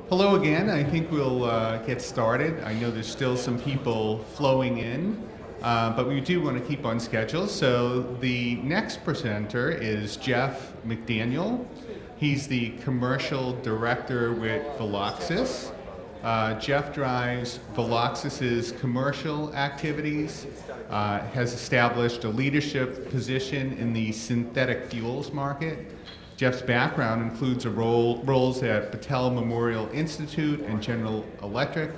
Hello again. I think we'll get started. I know there's still some people flowing in, but we do want to keep on schedule. So the next presenter is Jeff McDaniel. He's the commercial director with Velocys. Jeff drives Velocys's commercial activities, has established a leadership position in the synthetic fuels market. Jeff's background includes roles at Battelle Memorial Institute and General Electric.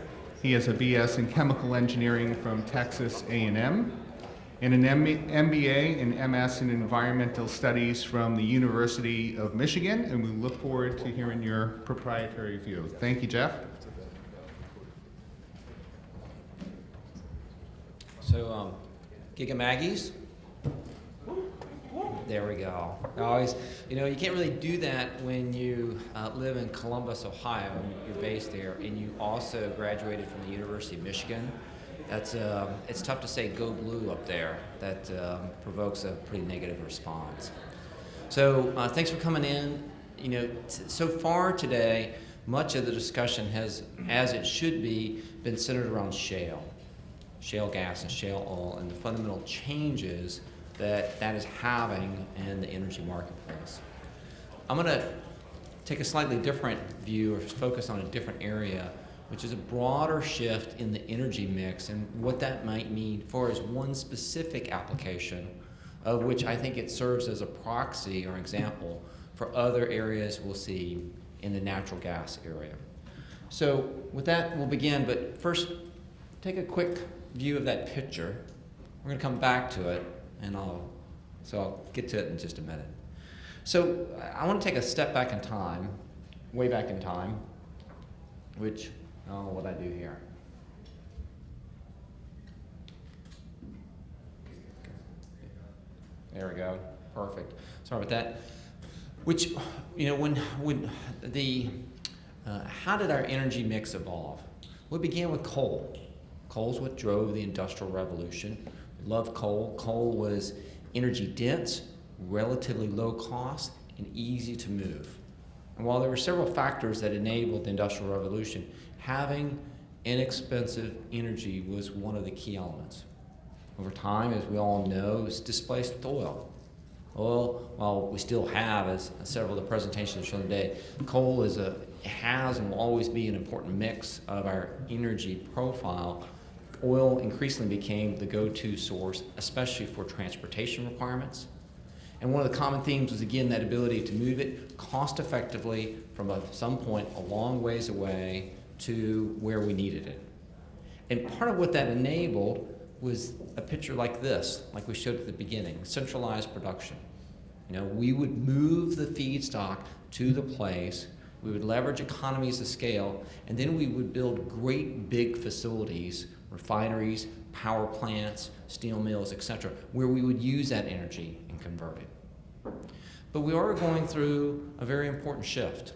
He has a BS in chemical engineering from Texas A&M and an MBA and MS in environmental studies from the University of Michigan, and we look forward to hearing your proprietary view. Thank you, Jeff. So, Giga Maggies. There we go. Always, you can't really do that when you live in Columbus, Ohio, and you're based there, and you also graduated from the University of Michigan. It's tough to say "go blue" up there. That provokes a pretty negative response. So, thanks for coming in. So far today, much of the discussion has, as it should be, been centered around shale gas and shale oil, and the fundamental changes that is having in the energy marketplace. I'm going to take a slightly different view or focus on a different area, which is a broader shift in the energy mix and what that might mean for as one specific application, of which I think it serves as a proxy or example for other areas we'll see in the natural gas area. So with that, we'll begin, but first, take a quick view of that picture. We're going to come back to it, and I'll get to it in just a minute. So I want to take a step back in time, way back in time, which, what I do here. There we go, perfect. Sorry about that. Which, how did our energy mix evolve? Well, it began with coal. Coal's what drove the Industrial Revolution. We love coal. Coal was energy dense, relatively low cost, and easy to move. And while there were several factors that enabled the Industrial Revolution, having inexpensive energy was one of the key elements. Over time, as we all know, it's displaced with oil. Oil, while we still have, as several of the presentations shown today, coal has and will always be an important mix of our energy profile. Oil increasingly became the go-to source, especially for transportation requirements. And one of the common themes was, again, that ability to move it cost-effectively from some point a long ways away to where we needed it. And part of what that enabled was a picture like this, like we showed at the beginning, centralized production. We would move the feedstock to the place, we would leverage economies of scale, and then we would build great big facilities, refineries, power plants, steel mills, etc., where we would use that energy and convert it. But we are going through a very important shift.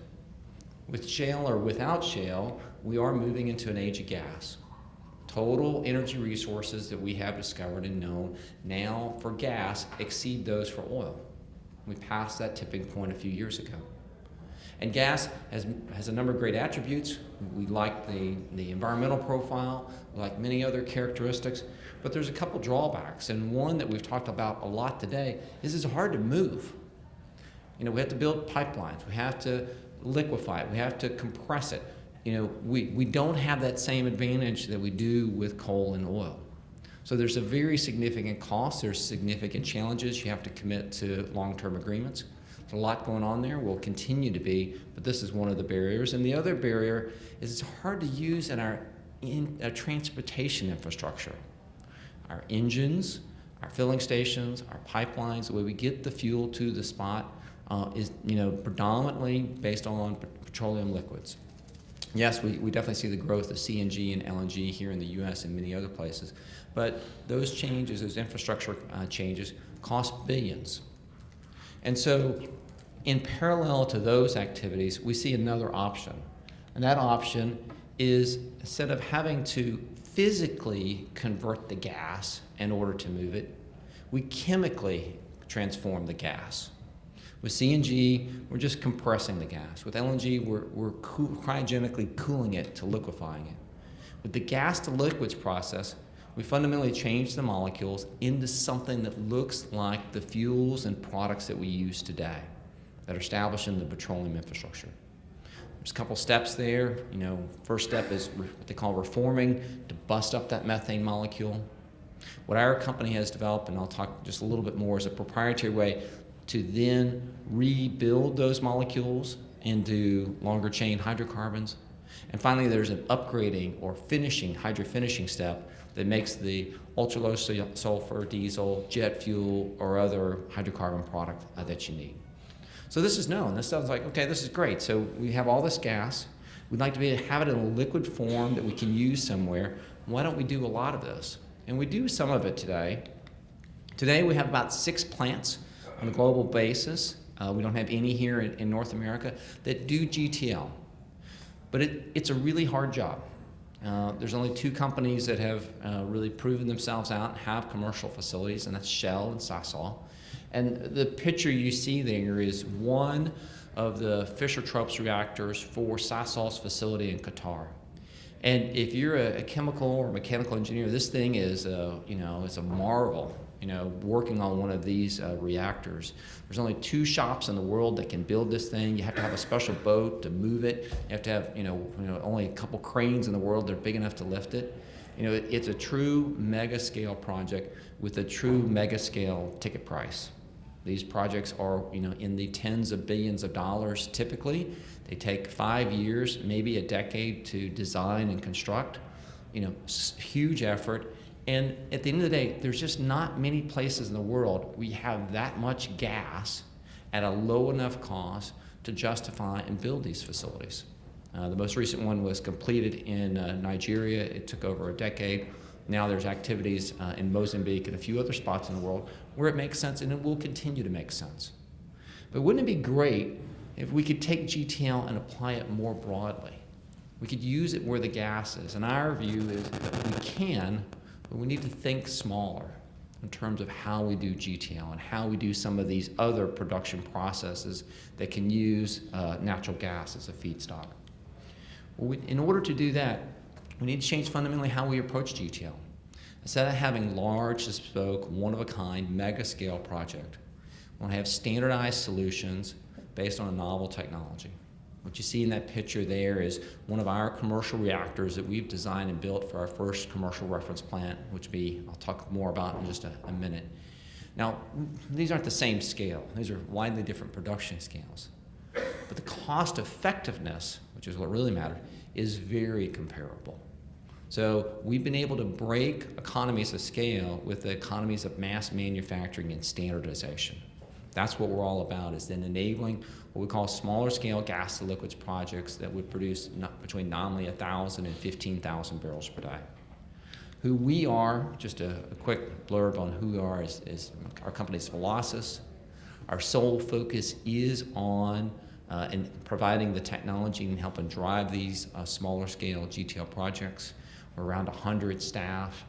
With shale or without shale, we are moving into an age of gas. Total energy resources that we have discovered and known now for gas exceed those for oil. We passed that tipping point a few years ago. And gas has a number of great attributes. We like the environmental profile, we like many other characteristics, but there's a couple drawbacks. And one that we've talked about a lot today is it's hard to move. We have to build pipelines, we have to liquefy it, we have to compress it. We don't have that same advantage that we do with coal and oil. So there's a very significant cost, there's significant challenges. You have to commit to long-term agreements. There's a lot going on there, will continue to be, but this is one of the barriers. And the other barrier is it's hard to use in our transportation infrastructure. Our engines, our filling stations, our pipelines, the way we get the fuel to the spot is predominantly based on petroleum liquids. Yes, we definitely see the growth of CNG and LNG here in the U.S. and many other places, but those changes, those infrastructure changes, cost billions. And so in parallel to those activities, we see another option. And that option is, instead of having to physically convert the gas in order to move it, we chemically transform the gas. With CNG, we're just compressing the gas. With LNG, we're cryogenically cooling it to liquefying it. With the gas-to-liquids process, we fundamentally change the molecules into something that looks like the fuels and products that we use today that are established in the petroleum infrastructure. There's a couple steps there. First step is what they call reforming, to bust up that methane molecule. What our company has developed, and I'll talk just a little bit more, is a proprietary way to then rebuild those molecules into longer chain hydrocarbons. And finally, there's an upgrading or hydrofinishing step that makes the ultra-low sulfur diesel, jet fuel, or other hydrocarbon product that you need. So this is known. This sounds like, okay, this is great. So we have all this gas. We'd like to have it in a liquid form that we can use somewhere. Why don't we do a lot of this? And we do some of it today. Today we have about 6 plants on a global basis. We don't have any here in North America that do GTL. But it's a really hard job. There's only 2 companies that have really proven themselves out and have commercial facilities, and that's Shell and Sasol. And the picture you see there is one of the Fischer-Tropsch reactors for Sasol's facility in Qatar. And if you're a chemical or mechanical engineer, this thing is it's a marvel. Working on one of these reactors. There's only 2 shops in the world that can build this thing. You have to have a special boat to move it. You have to have, only a couple cranes in the world that are big enough to lift it. It's a true mega scale project with a true mega scale ticket price. These projects are, in the tens of billions of dollars typically. They take 5 years, maybe a decade to design and construct. Huge effort. And at the end of the day, there's just not many places in the world we have that much gas at a low enough cost to justify and build these facilities. The most recent one was completed in Nigeria. It took over a decade. Now there's activities in Mozambique and a few other spots in the world where it makes sense, and it will continue to make sense. But wouldn't it be great if we could take GTL and apply it more broadly? We could use it where the gas is. And our view is that we can, but we need to think smaller in terms of how we do GTL and how we do some of these other production processes that can use natural gas as a feedstock. Well, in order to do that, we need to change fundamentally how we approach GTL. Instead of having large, bespoke, one-of-a-kind, mega-scale project, we want to have standardized solutions based on a novel technology. What you see in that picture there is one of our commercial reactors that we've designed and built for our first commercial reference plant, which I'll talk more about in just a minute. Now, these aren't the same scale. These are widely different production scales. But the cost effectiveness, which is what really matters, is very comparable. So we've been able to break economies of scale with the economies of mass manufacturing and standardization. That's what we're all about, is then enabling what we call smaller scale gas-to-liquids projects that would produce between nominally 1,000 and 15,000 barrels per day. Who we are, just a quick blurb on who we are, is our company's Velocys. Our sole focus is on in providing the technology and helping drive these smaller scale GTL projects. We're around 100 staff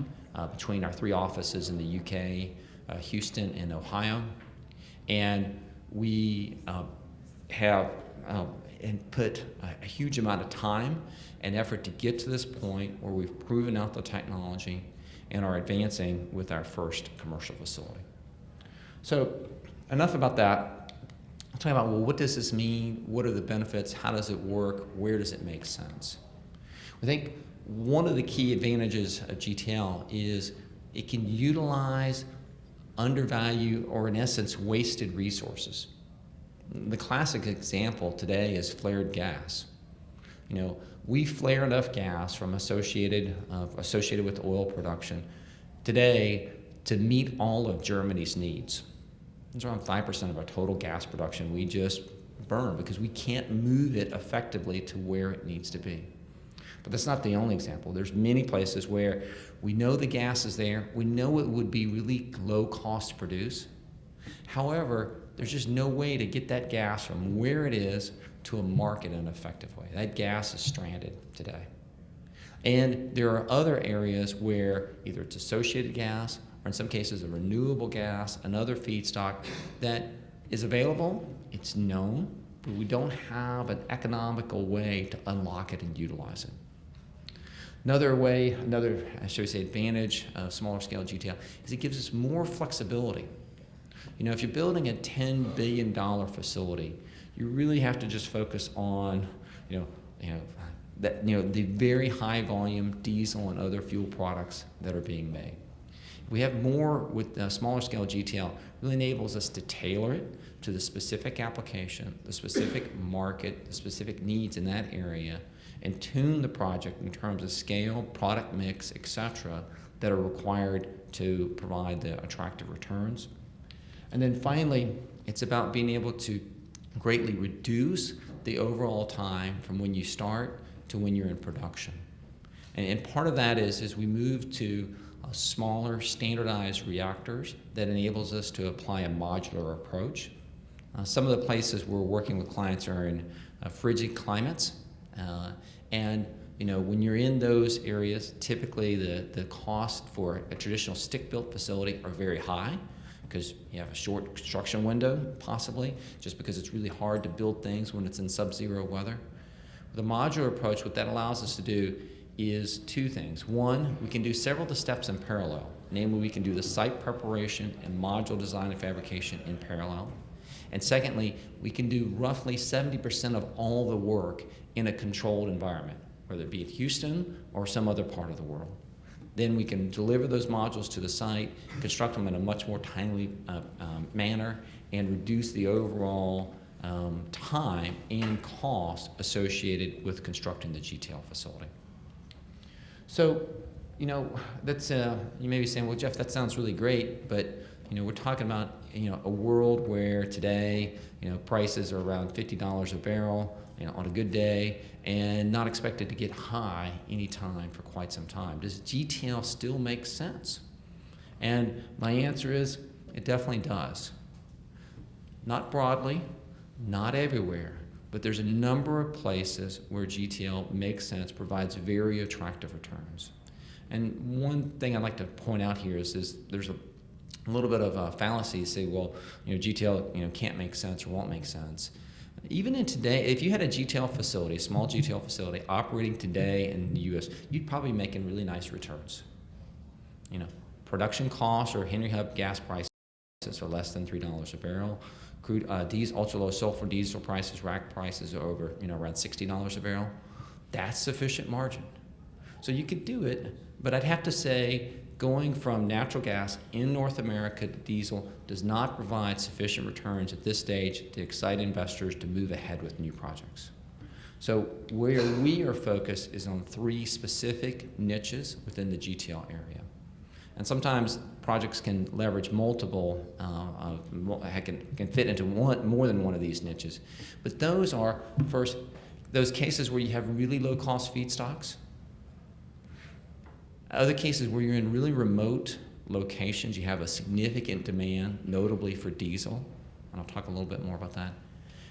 between our 3 offices in the UK, Houston, and Ohio. And we have put a huge amount of time and effort to get to this point where we've proven out the technology and are advancing with our first commercial facility. So enough about that. I'll talk about, well, what does this mean? What are the benefits? How does it work? Where does it make sense? I think one of the key advantages of GTL is it can utilize undervalued, or in essence, wasted resources. The classic example today is flared gas. We flare enough gas from associated with oil production today to meet all of Germany's needs. It's around 5% of our total gas production we just burn because we can't move it effectively to where it needs to be. But that's not the only example. There's many places where we know the gas is there. We know it would be really low cost to produce. However, there's just no way to get that gas from where it is to a market in an effective way. That gas is stranded today. And there are other areas where either it's associated gas or in some cases a renewable gas, another feedstock that is available, it's known, but we don't have an economical way to unlock it and utilize it. Another should we say, advantage of smaller scale GTL is it gives us more flexibility. You know, if you're building a $10 billion facility, you really have to just focus on, the very high volume diesel and other fuel products that are being made. We have more with smaller scale GTL, really enables us to tailor it to the specific application, the specific market, the specific needs in that area, and tune the project in terms of scale, product mix, etc., that are required to provide the attractive returns. And then finally, it's about being able to greatly reduce the overall time from when you start to when you're in production. And part of that is we move to smaller standardized reactors that enables us to apply a modular approach. Some of the places we're working with clients are in frigid climates. And when you're in those areas, typically the cost for a traditional stick-built facility are very high because you have a short construction window, possibly, just because it's really hard to build things when it's in sub-zero weather. With a modular approach, what that allows us to do is two things. One, we can do several of the steps in parallel. Namely, we can do the site preparation and module design and fabrication in parallel. And secondly, we can do roughly 70% of all the work in a controlled environment, whether it be at Houston or some other part of the world. Then we can deliver those modules to the site, construct them in a much more timely manner, and reduce the overall time and cost associated with constructing the GTL facility. So, that's you may be saying, well, Jeff, that sounds really great, but we're talking about a world where today prices are around $50 a barrel on a good day, and not expected to get high anytime for quite some time. Does GTL still make sense? And my answer is, it definitely does. Not broadly, not everywhere, but there's a number of places where GTL makes sense, provides very attractive returns. And one thing I'd like to point out here is there's a little bit of a fallacy to say, well, GTL can't make sense or won't make sense. Even in today, if you had a GTL facility, a small GTL facility operating today in the U.S., you'd probably be making really nice returns. Production costs or Henry Hub gas prices are less than $3 a barrel. Crude diesel, ultra low sulfur diesel prices, rack prices are over around $60 a barrel. That's sufficient margin. So you could do it, but I'd have to say going from natural gas in North America to diesel does not provide sufficient returns at this stage to excite investors to move ahead with new projects. So where we are focused is on three specific niches within the GTL area. And sometimes projects can leverage multiple, can fit into more than one of these niches. But those are, first, those cases where you have really low cost feedstocks. Other cases where you're in really remote locations, you have a significant demand, notably for diesel, and I'll talk a little bit more about that.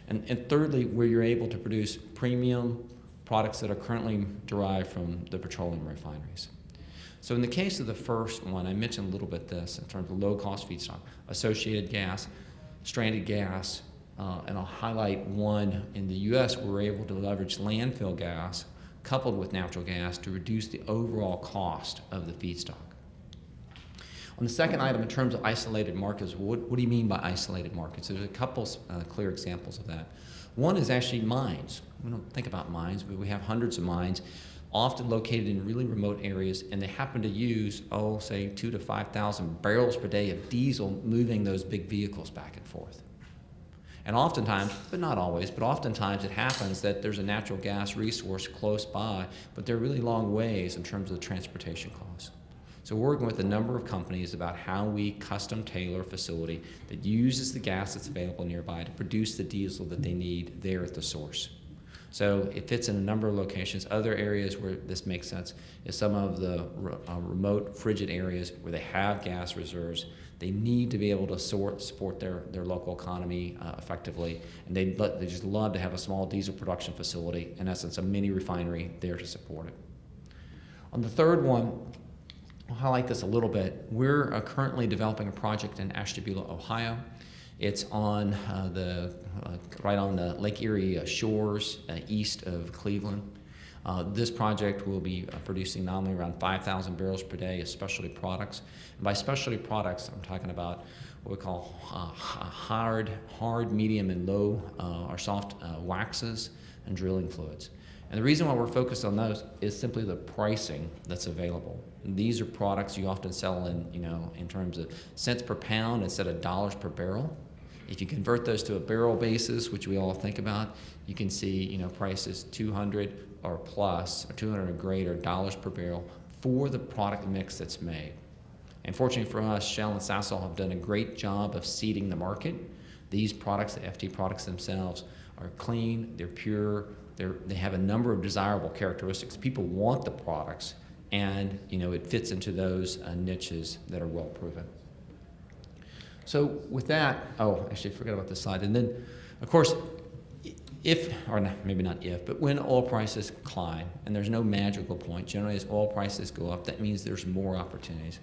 And thirdly, where you're able to produce premium products that are currently derived from the petroleum refineries. So in the case of the first one, I mentioned a little bit this in terms of low-cost feedstock, associated gas, stranded gas, and I'll highlight one in the U.S. where we're able to leverage landfill gas coupled with natural gas to reduce the overall cost of the feedstock. On the second item, in terms of isolated markets, what do you mean by isolated markets? There's a couple clear examples of that. One is actually mines. We don't think about mines, but we have hundreds of mines, often located in really remote areas, and they happen to use, say 2,000 to 5,000 barrels per day of diesel moving those big vehicles back and forth. And oftentimes, but not always, but oftentimes it happens that there's a natural gas resource close by, but they're really long ways in terms of the transportation costs. So we're working with a number of companies about how we custom tailor a facility that uses the gas that's available nearby to produce the diesel that they need there at the source. So it fits in a number of locations. Other areas where this makes sense is some of the remote, frigid areas where they have gas reserves. They need to be able to support their local economy effectively, and they just love to have a small diesel production facility, in essence, a mini refinery there to support it. On the third one, I'll highlight this a little bit. We're currently developing a project in Ashtabula, Ohio. It's on right on the Lake Erie shores east of Cleveland. This project will be producing nominally around 5,000 barrels per day of specialty products. And by specialty products, I'm talking about what we call hard, medium, and low or soft waxes and drilling fluids. And the reason why we're focused on those is simply the pricing that's available. And these are products you often sell in terms of cents per pound instead of dollars per barrel. If you convert those to a barrel basis, which we all think about, you can see prices 200 or plus, or 200 or greater dollars per barrel for the product mix that's made. And fortunately for us, Shell and Sasol have done a great job of seeding the market. These products, the FT products themselves, are clean, they're pure, they have a number of desirable characteristics. People want the products, and it fits into those niches that are well proven. So with that, actually I forgot about this slide. And then, of course, maybe not if, but when oil prices climb, and there's no magical point, generally as oil prices go up, that means there's more opportunities.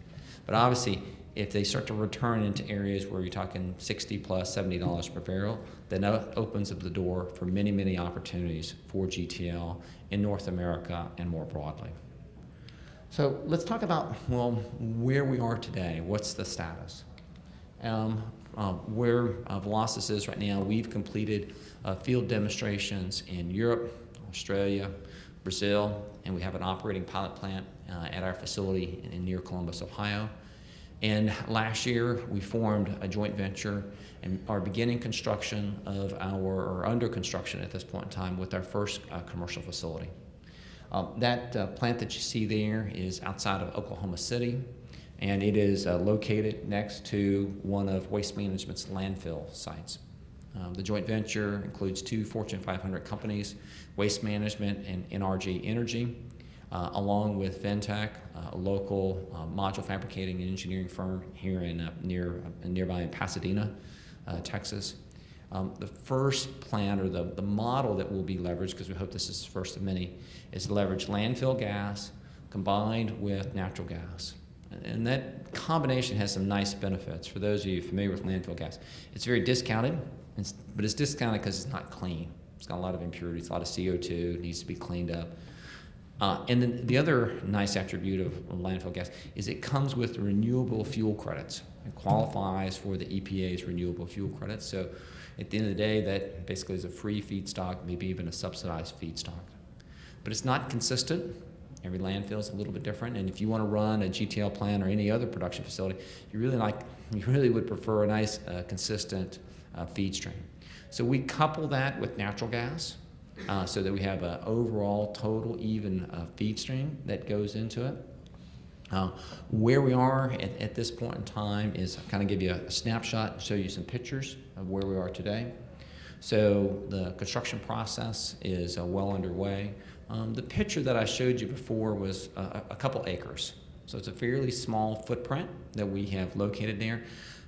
But obviously, if they start to return into areas where you're talking 60 plus $70 per barrel, then that opens up the door for many, many opportunities for GTL in North America and more broadly. So let's talk about, where we are today. What's the status? Where Velocys is right now, we've completed field demonstrations in Europe, Australia, Brazil, and we have an operating pilot plant at our facility near Columbus, Ohio. And last year, we formed a joint venture and are beginning construction or under construction at this point in time with our first commercial facility. That plant that you see there is outside of Oklahoma City, and it is located next to one of Waste Management's landfill sites. The joint venture includes 2 Fortune 500 companies, Waste Management and NRG Energy, along with Ventec, a local module fabricating and engineering firm here nearby in Pasadena, Texas. The first plan, or the model that will be leveraged, because we hope this is the first of many, is to leverage landfill gas combined with natural gas. And that combination has some nice benefits. For those of you familiar with landfill gas, it's very discounted, but it's discounted because it's not clean. It's got a lot of impurities, a lot of CO2, it needs to be cleaned up. And then the other nice attribute of landfill gas is it comes with renewable fuel credits. It qualifies for the EPA's renewable fuel credits. So at the end of the day, that basically is a free feedstock, maybe even a subsidized feedstock. But it's not consistent. Every landfill is a little bit different, and if you want to run a GTL plant or any other production facility, you really would prefer a nice, consistent feed stream. So we couple that with natural gas, so that we have an overall total even feed stream that goes into it. Where we are at this point in time is I'll kind of give you a snapshot and show you some pictures of where we are today. So the construction process is well underway. The picture that I showed you before was a couple acres. So it's a fairly small footprint that we have located there.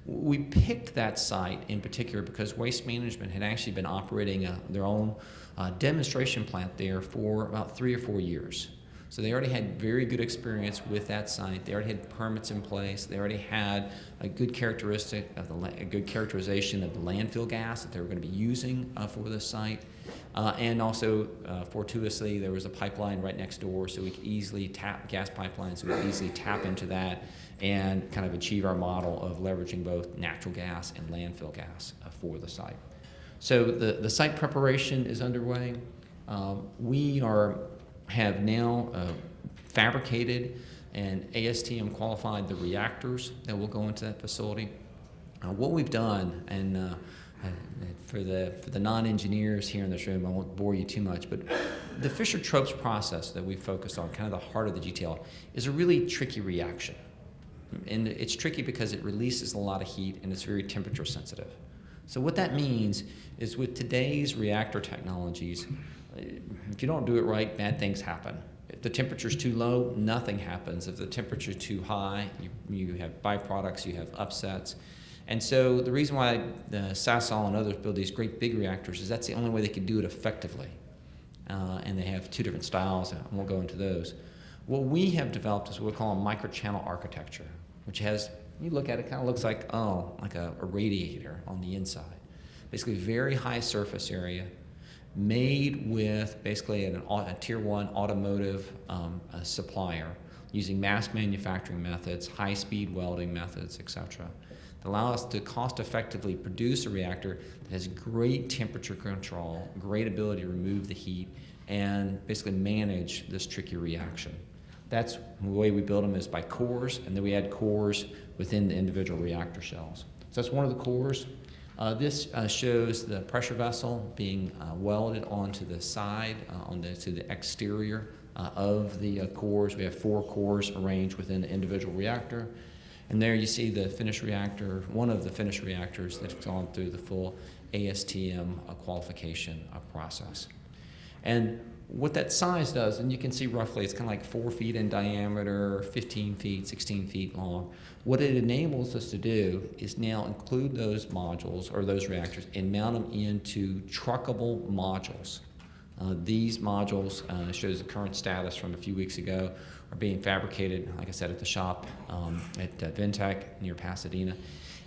We picked that site in particular because Waste Management had actually been operating their own demonstration plant there for about 3 or 4 years. So they already had very good experience with that site. They already had permits in place. They already had a good characterization of the landfill gas that they were going to be using for the site. And also, fortuitously, there was a pipeline right next door, so we could easily gas pipelines, so we could easily tap into that and kind of achieve our model of leveraging both natural gas and landfill gas for the site. So the site preparation is underway. We have now fabricated and ASTM qualified the reactors that will go into that facility. What we've done, and for the non-engineers here in this room, I won't bore you too much, but the Fischer-Tropsch process that we focus on, kind of the heart of the GTL, is a really tricky reaction. And it's tricky because it releases a lot of heat and it's very temperature sensitive. So what that means is with today's reactor technologies, if you don't do it right, bad things happen. If the temperature's too low, nothing happens. If the temperature's too high, you have byproducts, you have upsets. And so the reason why Sasol and others build these great big reactors is that's the only way they can do it effectively. And they have 2 different styles, and we'll go into those. What we have developed is what we call a microchannel architecture, which has You look at it, it kind of looks like, oh, like a radiator on the inside. Basically, very high surface area, made with basically a tier 1 automotive supplier, using mass manufacturing methods, high-speed welding methods, etc. That allow us to cost-effectively produce a reactor that has great temperature control, great ability to remove the heat, and basically manage this tricky reaction. That's the way we build them, is by cores, and then we add cores within the individual reactor shells. So that's one of the cores. This shows the pressure vessel being welded onto the side, to the exterior of the cores. We have 4 cores arranged within the individual reactor. And there you see the finished reactor, one of the finished reactors that's gone through the full ASTM qualification process. And what that size does, and you can see roughly, it's kind of like 4 feet in diameter, 15 feet, 16 feet long. What it enables us to do is now include those modules or those reactors and mount them into truckable modules. These modules, shows the current status from a few weeks ago, are being fabricated, like I said, at the shop at Ventec near Pasadena.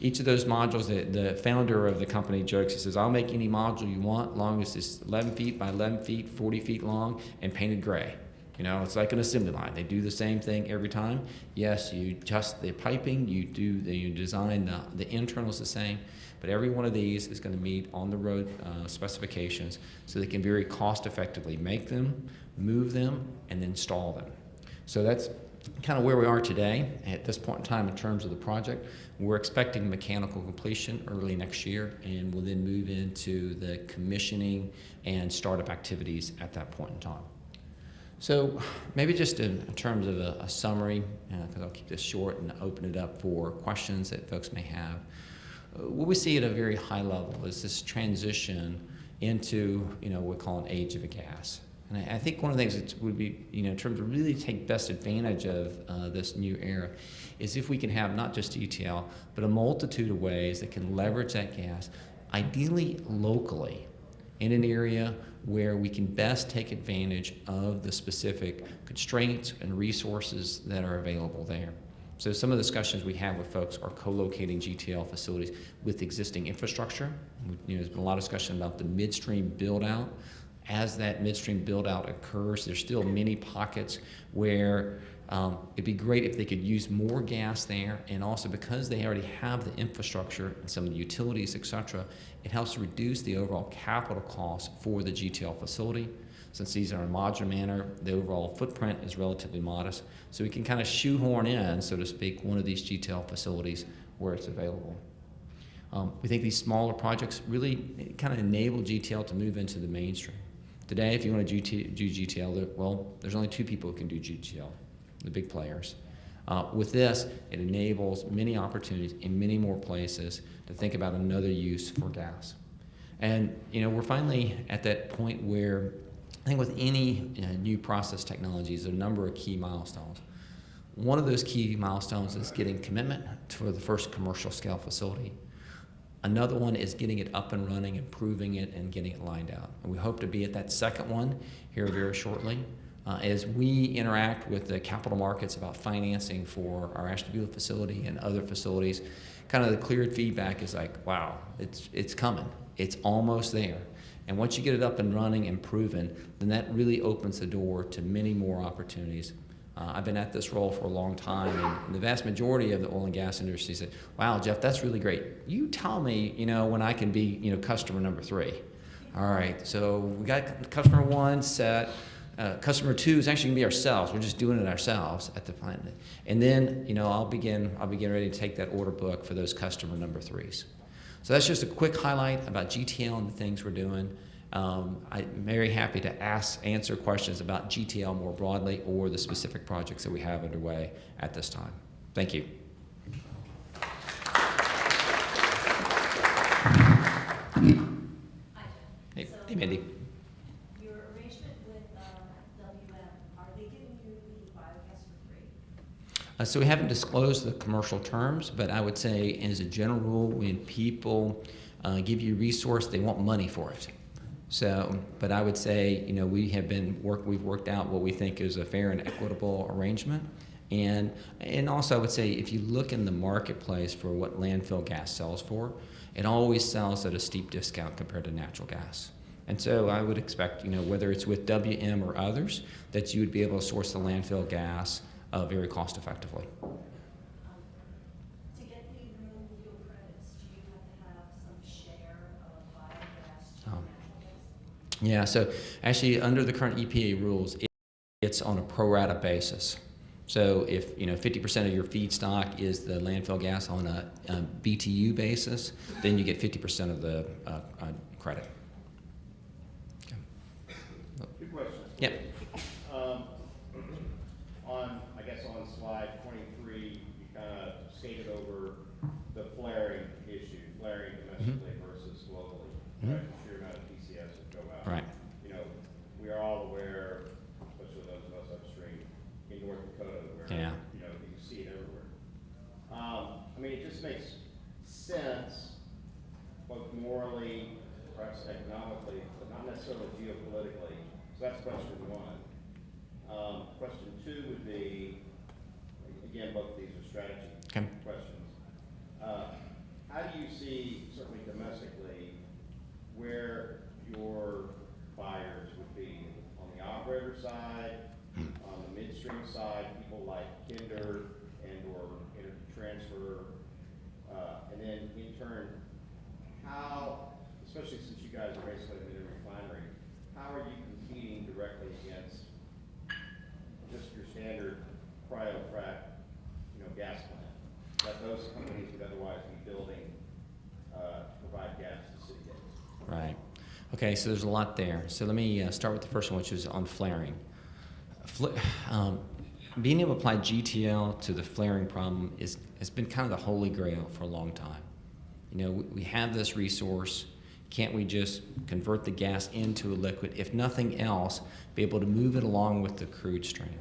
Each of those modules, the founder of the company jokes, he says, I'll make any module you want, long as it's 11 feet by 11 feet, 40 feet long, and painted gray. You know, it's like an assembly line. They do the same thing every time. Yes, you adjust the piping, you design the internals the same, but every one of these is going to meet on-the-road specifications, so they can very cost-effectively make them, move them, and install them. So that's kind of where we are today at this point in time in terms of the project. We're expecting mechanical completion early next year, and we'll then move into the commissioning and startup activities at that point in time. So maybe just in terms of a summary, because I'll keep this short and open it up for questions that folks may have. What we see at a very high level is this transition into, what we call an age of a gas. And I think one of the things that would be, in terms of really take best advantage of this new era, is if we can have not just GTL, but a multitude of ways that can leverage that gas, ideally locally, in an area where we can best take advantage of the specific constraints and resources that are available there. So some of the discussions we have with folks are co-locating GTL facilities with existing infrastructure. There's been a lot of discussion about the midstream build-out. As that midstream build-out occurs, there's still many pockets where it'd be great if they could use more gas there, and also because they already have the infrastructure and some of the utilities, et cetera, it helps reduce the overall capital cost for the GTL facility. Since these are in a modular manner, the overall footprint is relatively modest, so we can kind of shoehorn in, so to speak, one of these GTL facilities where it's available. We think these smaller projects really kind of enable GTL to move into the mainstream. Today, if you want to do GTL, there's only 2 people who can do GTL, the big players. With this, it enables many opportunities in many more places to think about another use for gas. And we're finally at that point where I think with any new process technologies, there are a number of key milestones. One of those key milestones is getting commitment for the first commercial scale facility. Another one is getting it up and running, improving it, and getting it lined out. And we hope to be at that second one here very shortly. As we interact with the capital markets about financing for our Ashtabula facility and other facilities, kind of the cleared feedback is like, wow, it's coming. It's almost there. And once you get it up and running and proven, then that really opens the door to many more opportunities. I've been at this role for a long time, and the vast majority of the oil and gas industry said, wow, Jeff, that's really great. You tell me, when I can be, customer number 3. All right, so we got customer 1 set. Customer 2 is actually going to be ourselves. We're just doing it ourselves at the plant. And then, I'll begin ready to take that order book for those customer number 3s. So that's just a quick highlight about GTL and the things we're doing. I'm very happy to answer questions about GTL more broadly or the specific projects that we have underway at this time. Thank you. Hey, Mindy. Your arrangement with WM, are they giving you the biogas for free? So we haven't disclosed the commercial terms, but I would say as a general rule, when people give you a resource, they want money for it. So, but I would say, we've worked out what we think is a fair and equitable arrangement, And also I would say if you look in the marketplace for what landfill gas sells for, it always sells at a steep discount compared to natural gas. And so I would expect, whether it's with WM or others, that you would be able to source the landfill gas very cost effectively. To get the renewable fuel credits, do you have some share of biogas to natural gas? Yeah, so actually under the current EPA rules, it's on a pro rata basis. So if 50% of your feedstock is the landfill gas on a BTU basis, then you get 50% of the credit. Two questions. Yep. On slide 23, you kind of skated over the flaring issue, flaring domestically versus globally, right? The sheer amount of PCS that go out. Right. We are all aware, especially those of us upstream in North Dakota, where Yeah. you see it everywhere. It just makes sense, both morally, perhaps economically, but not necessarily geopolitically. So that's question one. Question two would be, again, both of these are strategy questions. How do you see, certainly domestically, where your buyers would be on the operator side, on the midstream side, people like Kinder and or Energy Transfer, and then in turn, how, especially since you guys are basically in a refinery, how are you competing directly against just your standard cryo-frac, gas plant that those companies would otherwise be building to provide gas to city gates? Right. Okay, so there's a lot there. So let me start with the first one, which is on flaring. Being able to apply GTL to the flaring problem has been kind of the holy grail for a long time. We have this resource. Can't we just convert the gas into a liquid? If nothing else, be able to move it along with the crude stream.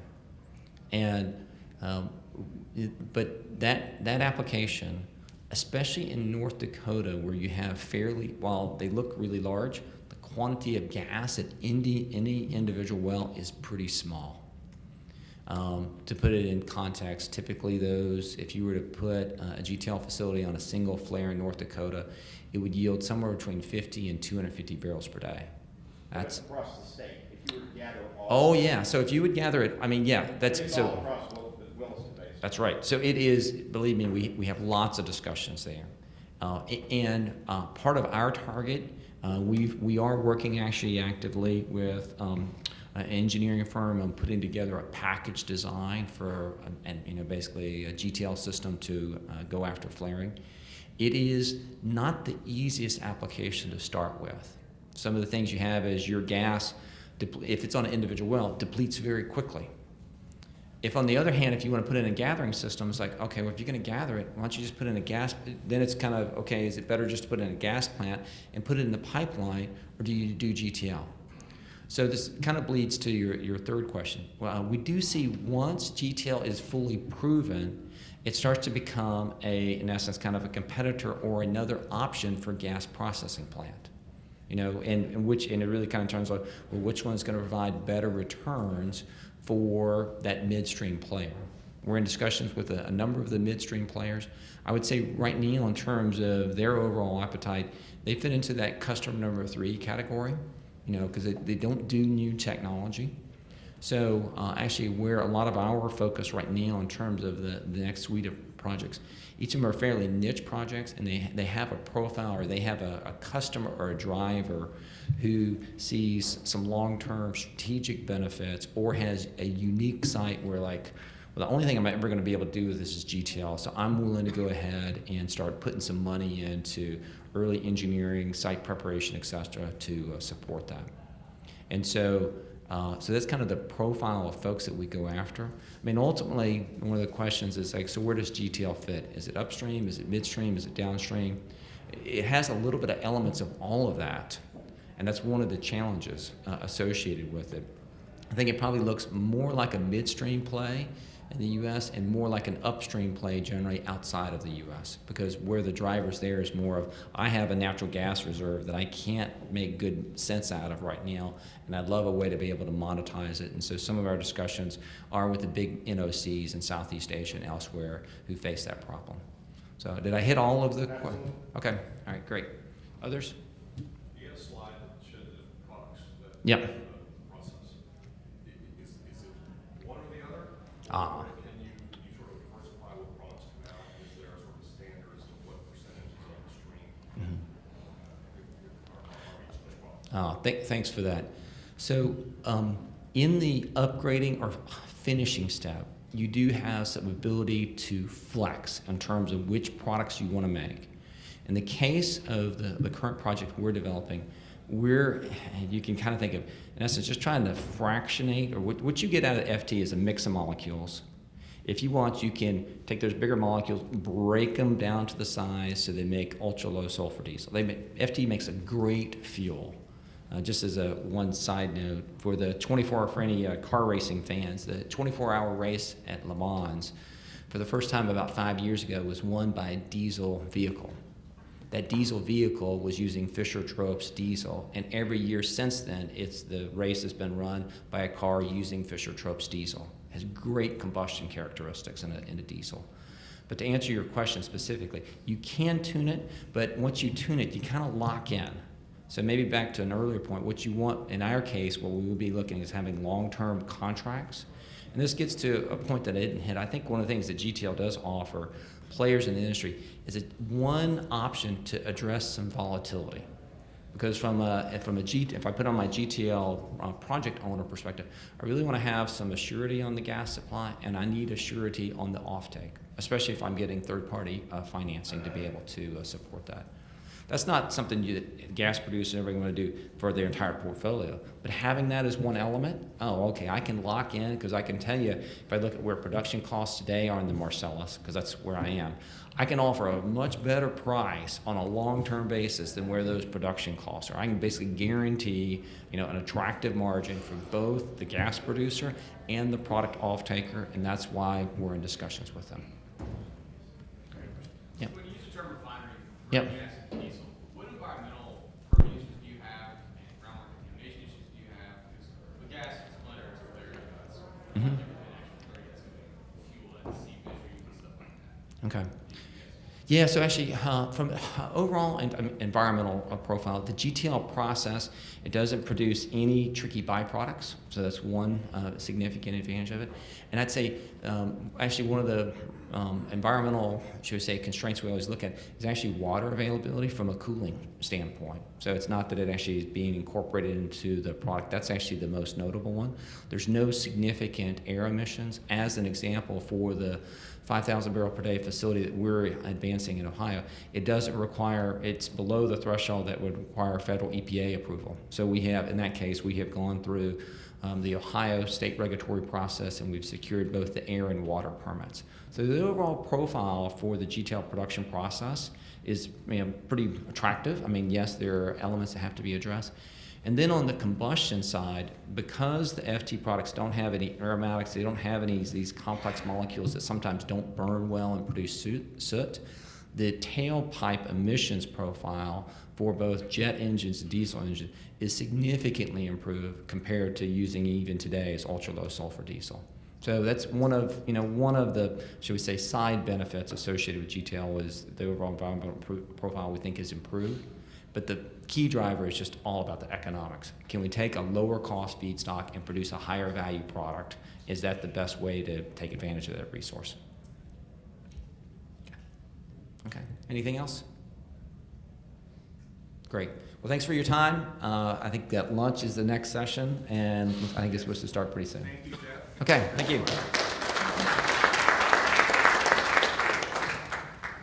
And but that application, especially in North Dakota, where you have while they look really large, the quantity of gas at any individual well is pretty small. To put it in context, typically if you were to put a GTL facility on a single flare in North Dakota, it would yield somewhere between 50 and 250 barrels per day. That's across the state. If you were to gather all. Oh yeah, so if you would gather it, that's it's so. all across the Williston Basin. That's right. So it is. Believe me, we have lots of discussions there, and part of our target, we are working actually actively with an engineering firm on putting together a package design for basically a GTL system to go after flaring. It is not the easiest application to start with. Some of the things you have is your gas, if it's on an individual well, depletes very quickly. If on the other hand, if you want to put in a gathering system, it's like, okay, well, if you're going to gather it, why don't you just put in a gas, then it's kind of, okay, is it better just to put it in a gas plant and put it in the pipeline, or do you do GTL? So this kind of bleeds to your third question. Well, we do see once GTL is fully proven, it starts to become in essence, kind of a competitor or another option for gas processing plant. And it really kind of turns out, well, which one's going to provide better returns for that midstream player? We're in discussions with a number of the midstream players. I would say right now, in terms of their overall appetite, they fit into that customer number 3 category, because they don't do new technology. So actually, where a lot of our focus right now in terms of the next suite of projects, each of them are fairly niche projects, and they have a profile, or they have a customer or a driver who sees some long-term strategic benefits or has a unique site where, like, well, the only thing I'm ever going to be able to do with this is GTL, so I'm willing to go ahead and start putting some money into early engineering, site preparation, et cetera, to support that. And so that's kind of the profile of folks that we go after. Ultimately, one of the questions is like, so where does GTL fit? Is it upstream? Is it midstream? Is it downstream? It has a little bit of elements of all of that, and that's one of the challenges associated with it. I think it probably looks more like a midstream play in the U.S. and more like an upstream play generally outside of the U.S. because where the drivers there is more of, I have a natural gas reserve that I can't make good sense out of right now, and I'd love a way to be able to monetize it. And so some of our discussions are with the big NOCs in Southeast Asia and elsewhere who face that problem. So did I hit all of the questions? Okay, all right, great. Others? You had a slide that showed the products that Yep. process. Is it one or the other? Ah. Or can you sort of diversify what products come out? Is there a sort of standard as to what percentage is upstream? Thanks for that. So in the upgrading or finishing step, you do have some ability to flex in terms of which products you want to make. In the case of the current project we're developing, you can kind of think of, in essence, just trying to fractionate, or what you get out of FT is a mix of molecules. If you want, you can take those bigger molecules, break them down to the size so they make ultra-low sulfur diesel. FT makes a great fuel. Just as a one side note, for the 24-hour, for any car racing fans, the 24-hour race at Le Mans, for the first time about 5 years ago, was won by a diesel vehicle. That diesel vehicle was using Fischer-Tropsch diesel, and every year since then, the race has been run by a car using Fischer-Tropsch diesel. It has great combustion characteristics in a diesel. But to answer your question specifically, you can tune it, but once you tune it, you kind of lock in. So maybe back to an earlier point, what you want, in our case, what we will be looking is having long-term contracts. And this gets to a point that I didn't hit. I think one of the things that GTL does offer players in the industry is one option to address some volatility. Because if I put on my GTL project owner perspective, I really want to have some assurity on the gas supply, and I need assurity on the offtake, especially if I'm getting third-party financing to be able to support that. That's not something gas producers and everyone want to do for their entire portfolio. But having that as one element, okay, I can lock in, because I can tell you, if I look at where production costs today are in the Marcellus, because that's where I am, I can offer a much better price on a long-term basis than where those production costs are. I can basically guarantee, an attractive margin for both the gas producer and the product off-taker, and that's why we're in discussions with them. Yeah. When you use the term refinery, Yep. gas and diesel, what environmental permitting issues do you have, and groundwater contamination issues do you have? Because with gas, it's clear, it's Mhm. different than actual clear gas, fuel and sea fisheries and stuff like that. Okay. Yeah, so actually, from overall environmental profile, the GTL process, it doesn't produce any tricky byproducts, so that's one significant advantage of it. And I'd say, actually, one of the environmental, should we say, constraints we always look at is actually water availability from a cooling standpoint. So it's not that it actually is being incorporated into the product. That's actually the most notable one. There's no significant air emissions. As an example, for the 5,000 barrel per day facility that we're advancing in Ohio, it doesn't require, it's below the threshold that would require federal EPA approval. So we have, in that case, we have gone through the Ohio state regulatory process, and we've secured both the air and water permits. So the overall profile for the GTL production process is pretty attractive. I mean, yes, there are elements that have to be addressed. And then on the combustion side, because the FT products don't have any aromatics, they don't have any of these complex molecules that sometimes don't burn well and produce soot, the tailpipe emissions profile for both jet engines and diesel engines is significantly improved compared to using even today's ultra-low sulfur diesel. So that's one of the, should we say, side benefits associated with GTL is the overall environmental profile we think is improved. But the key driver is just all about the economics. Can we take a lower cost feedstock and produce a higher value product? Is that the best way to take advantage of that resource? Okay, anything else? Great. Well, thanks for your time. I think that lunch is the next session, and I think it's supposed to start pretty soon. Thank you, Jeff. Okay, thank you.